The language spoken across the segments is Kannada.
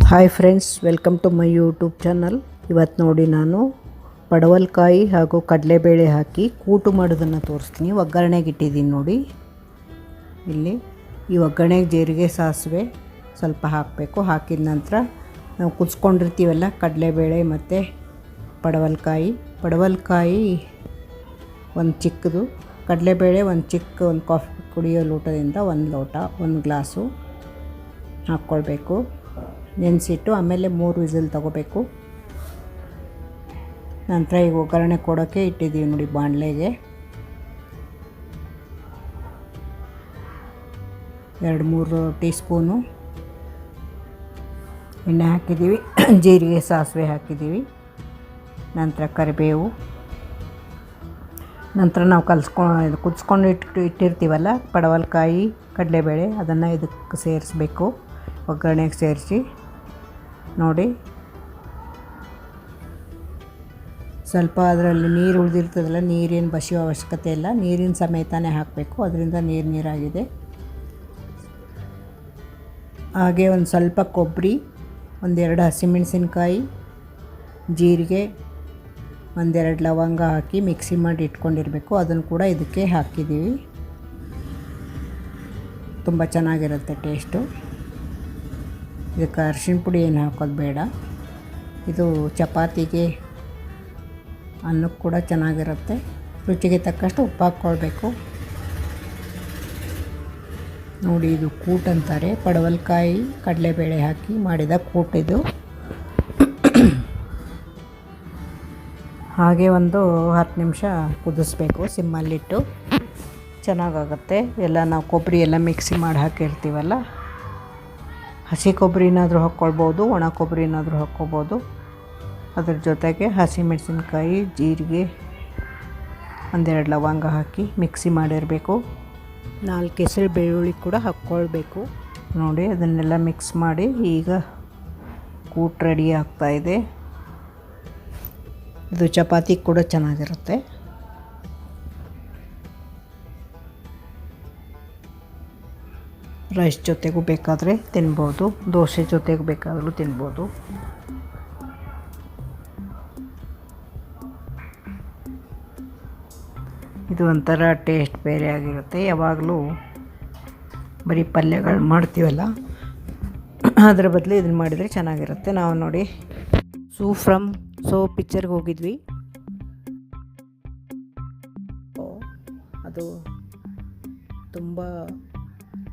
Hi friends, welcome to my YouTube channel. ಇವತ್ತು ನೋಡಿ ನಾನು ಪಡವಲಕಾಯಿ ಹಾಗೂ ಕಡಲೆಬೇಳೆ ಹಾಕಿ ಕೂಟು ಮಾಡೋದನ್ನು ತೋರಿಸ್ತೀನಿ. ಒಗ್ಗರಣೆಗೆ ಇಟ್ಟಿದ್ದೀನಿ ನೋಡಿ. ಇಲ್ಲಿ ಈ ಒಗ್ಗರಣೆಗೆ ಜೀರಿಗೆ ಸಾಸಿವೆ ಸ್ವಲ್ಪ ಹಾಕಬೇಕು. ಹಾಕಿದ ನಂತರ ನಾವು ಕುದಿಸ್ಕೊಂಡಿರ್ತೀವಲ್ಲ ಕಡಲೆಬೇಳೆ ಮತ್ತು ಪಡವಲಕಾಯಿ ಒಂದು ಚಿಕ್ಕದು, ಕಡಲೆಬೇಳೆ ಒಂದು ಕಾಫಿ ಕುಡಿಯೋ ಲೋಟದಿಂದ ಒಂದು ಗ್ಲಾಸು ಹಾಕ್ಕೊಳ್ಬೇಕು. ನೆನೆಸಿಟ್ಟು ಆಮೇಲೆ 3 ವಿಸಿಲ್ ತಗೋಬೇಕು. ನಂತರ ಈಗ ಒಗ್ಗರಣೆ ಕೊಡೋಕ್ಕೆ ಇಟ್ಟಿದ್ದೀವಿ ನೋಡಿ ಬಾಣಲೆಗೆ. 2-3 ಟೀ ಸ್ಪೂನು ಎಣ್ಣೆ ಹಾಕಿದ್ದೀವಿ. ಜೀರಿಗೆ ಸಾಸಿವೆ ಹಾಕಿದ್ದೀವಿ. ನಂತರ ಕರಿಬೇವು. ನಂತರ ನಾವು ಕುದಿಸ್ಕೊಂಡು ಇಟ್ಟಿರ್ತೀವಲ್ಲ ಪಡವಲಕಾಯಿ ಕಡಲೆಬೇಳೆ, ಅದನ್ನು ಇದಕ್ಕೆ ಸೇರಿಸ್ಬೇಕು. ಒಗ್ಗರಣೆಗೆ ಸೇರಿಸಿ ನೋಡಿ. ಸ್ವಲ್ಪ ಅದರಲ್ಲಿ ನೀರು ಉಳಿದಿರ್ತದಲ್ಲ, ನೀರೇನು ಬಸಿಯೋ ಅವಶ್ಯಕತೆ ಇಲ್ಲ, ನೀರಿನ ಸಮೇತನೇ ಹಾಕಬೇಕು. ಅದರಿಂದ ನೀರಾಗಿದೆ. ಹಾಗೆ ಒಂದು ಸ್ವಲ್ಪ ಕೊಬ್ಬರಿ, 1-2 ಹಸಿಮೆಣಸಿನ್ಕಾಯಿ, ಜೀರಿಗೆ, 1-2 ಲವಂಗ ಹಾಕಿ ಮಿಕ್ಸಿ ಮಾಡಿ ಇಟ್ಕೊಂಡಿರಬೇಕು. ಅದನ್ನು ಕೂಡ ಇದಕ್ಕೆ ಹಾಕಿದ್ದೀವಿ. ತುಂಬ ಚೆನ್ನಾಗಿರುತ್ತೆ ಟೇಸ್ಟು. ಇದಕ್ಕೆ ಅರಿಶಿಣ ಪುಡಿ ಏನು ಹಾಕೋದು ಬೇಡ. ಇದು ಚಪಾತಿಗೆ, ಅನ್ನಕ್ಕೆ ಕೂಡ ಚೆನ್ನಾಗಿರುತ್ತೆ. ರುಚಿಗೆ ತಕ್ಕಷ್ಟು ಉಪ್ಪು ಹಾಕ್ಕೊಳ್ಬೇಕು ನೋಡಿ. ಇದು ಕೂಟ್ ಅಂತಾರೆ, ಪಡವಲಕಾಯಿ ಕಡಲೆಬೇಳೆ ಹಾಕಿ ಮಾಡಿದ ಕೂಟಿದು. ಹಾಗೆ ಒಂದು 10 ನಿಮಿಷ ಕುದಿಸ್ಬೇಕು ಸಿಮ್ಮಲ್ಲಿಟ್ಟು. ಚೆನ್ನಾಗಾಗುತ್ತೆ. ಎಲ್ಲ ನಾವು ಕೊಬ್ಬರಿ ಎಲ್ಲ ಮಿಕ್ಸಿ ಮಾಡಿ ಹಾಕಿರ್ತೀವಲ್ಲ, ಹಸಿ ಕೊಬ್ಬರಿನಾದರೂ ಹಾಕ್ಕೊಳ್ಬೋದು, ಒಣ ಕೊಬ್ಬರಿನಾದರೂ ಹಾಕ್ಕೊಬೋದು. ಅದ್ರ ಜೊತೆಗೆ ಹಸಿಮೆಣಸಿನ್ಕಾಯಿ, ಜೀರಿಗೆ, 1-2 ಲವಂಗ ಹಾಕಿ ಮಿಕ್ಸಿ ಮಾಡಿರಬೇಕು. 4 ಕೆಸರು ಬೆಳ್ಳುಳ್ಳಿ ಕೂಡ ಹಾಕ್ಕೊಳ್ಬೇಕು ನೋಡಿ. ಅದನ್ನೆಲ್ಲ ಮಿಕ್ಸ್ ಮಾಡಿ ಈಗ ಕೂಟ್ ರೆಡಿ ಆಗ್ತಾಯಿದೆ. ಇದು ಚಪಾತಿ ಕೂಡ ಚೆನ್ನಾಗಿರುತ್ತೆ. ರೈಸ್ ಜೊತೆಗೂ ಬೇಕಾದರೆ ತಿನ್ಬೋದು, ದೋಸೆ ಜೊತೆಗೂ ಬೇಕಾದರೂ ತಿನ್ಬೋದು. ಇದು ಒಂಥರ ಟೇಸ್ಟ್ ಬೇರೆ ಆಗಿರುತ್ತೆ. ಯಾವಾಗಲೂ ಬರೀ ಪಲ್ಯಗಳು ಮಾಡ್ತೀವಲ್ಲ, ಅದರ ಬದಲು ಇದನ್ನು ಮಾಡಿದರೆ ಚೆನ್ನಾಗಿರುತ್ತೆ. ನಾವು ನೋಡಿ ಪಿಕ್ಚರ್ಗೆ ಹೋಗಿದ್ವಿ. ಅದು ತುಂಬ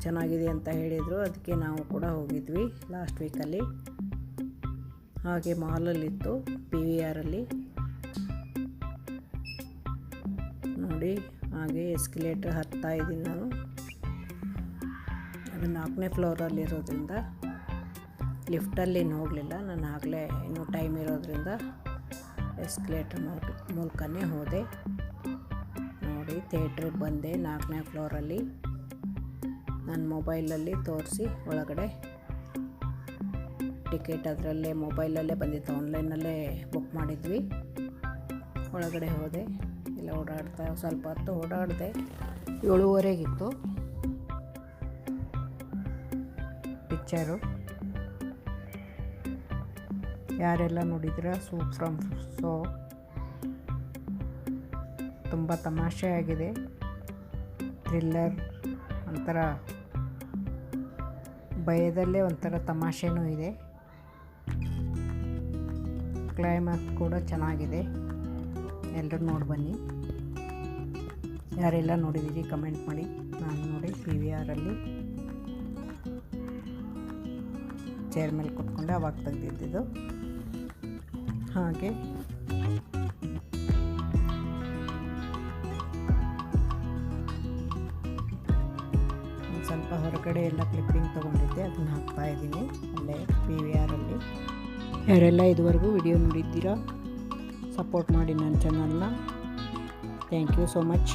ಚೆನ್ನಾಗಿದೆ ಅಂತ ಹೇಳಿದರು. ಅದಕ್ಕೆ ನಾವು ಕೂಡ ಹೋಗಿದ್ವಿ ಲಾಸ್ಟ್ ವೀಕಲ್ಲಿ. ಹಾಗೆ ಮಾಲಲ್ಲಿತ್ತು, PVR ಅಲ್ಲಿ ನೋಡಿ. ಹಾಗೆ ಎಸ್ಕಲೇಟರ್ ಹತ್ತಾ ಇದ್ದೀನಿ ನಾನು. ಅದು 4ನೇ ಫ್ಲೋರಲ್ಲಿರೋದ್ರಿಂದ ಲಿಫ್ಟಲ್ಲಿ ಏನು ಹೋಗಲಿಲ್ಲ ನಾನು. ಆಗಲೇ ಇನ್ನೂ ಟೈಮ್ ಇರೋದ್ರಿಂದ ಎಸ್ಕಲೇಟರ್ ಮೂಲಕನೇ ಹೋದೆ ನೋಡಿ. ಥಿಯೇಟ್ರಿಗೆ ಬಂದೆ 4ನೇ ಫ್ಲೋರಲ್ಲಿ. ನನ್ನ ಮೊಬೈಲಲ್ಲಿ ತೋರಿಸಿ ಒಳಗಡೆ ಟಿಕೆಟ್ ಅದರಲ್ಲೇ ಮೊಬೈಲಲ್ಲೇ ಬಂದಿತ್ತು, ಆನ್ಲೈನಲ್ಲೇ ಬುಕ್ ಮಾಡಿದ್ವಿ. ಒಳಗಡೆ ಹೋದೆ, ಎಲ್ಲ ಸ್ವಲ್ಪ ಹೊತ್ತು ಓಡಾಡಿದೆ. 7:30 ಪಿಕ್ಚರು. ಯಾರೆಲ್ಲ ನೋಡಿದ್ರೆ ತುಂಬ ತಮಾಷೆಯಾಗಿದೆ. ಥ್ರಿಲ್ಲರ್, ಒಂಥರ ಭಯದಲ್ಲೇ ಒಂಥರ ತಮಾಷೆನೂ ಇದೆ. ಕ್ಲೈಮ್ಯಾಕ್ಸ್ ಕೂಡ ಚೆನ್ನಾಗಿದೆ. ಎಲ್ಲರೂ ನೋಡಿ ಬನ್ನಿ. ಯಾರೆಲ್ಲ ನೋಡಿದ್ದೀರಿ ಕಮೆಂಟ್ ಮಾಡಿ. ನಾನು ನೋಡಿ PVR ಅಲ್ಲಿ ಚೇರ್ ಮೇಲೆ ಕೂತ್ಕೊಂಡೆ, ಅವಾಗ ತೆಗೆದಿದ್ದು. ಹಾಗೆ ಸ್ವಲ್ಪ ಹೊರಗಡೆ ಎಲ್ಲ ಕ್ಲಿಪ್ಪಿಂಗ್ ತೊಗೊಂಡಿದ್ದೆ, ಅದನ್ನು ಹಾಕ್ತಾಯಿದ್ದೀನಿ ಅಲ್ಲೇ PVR ಅಲ್ಲಿ. ಯಾರೆಲ್ಲ ಇದುವರೆಗೂ ವಿಡಿಯೋ ನೋಡಿದ್ದೀರಾ, ಸಪೋರ್ಟ್ ಮಾಡಿ ನನ್ನ ಚಾನಲ್ನ. Thank you so much.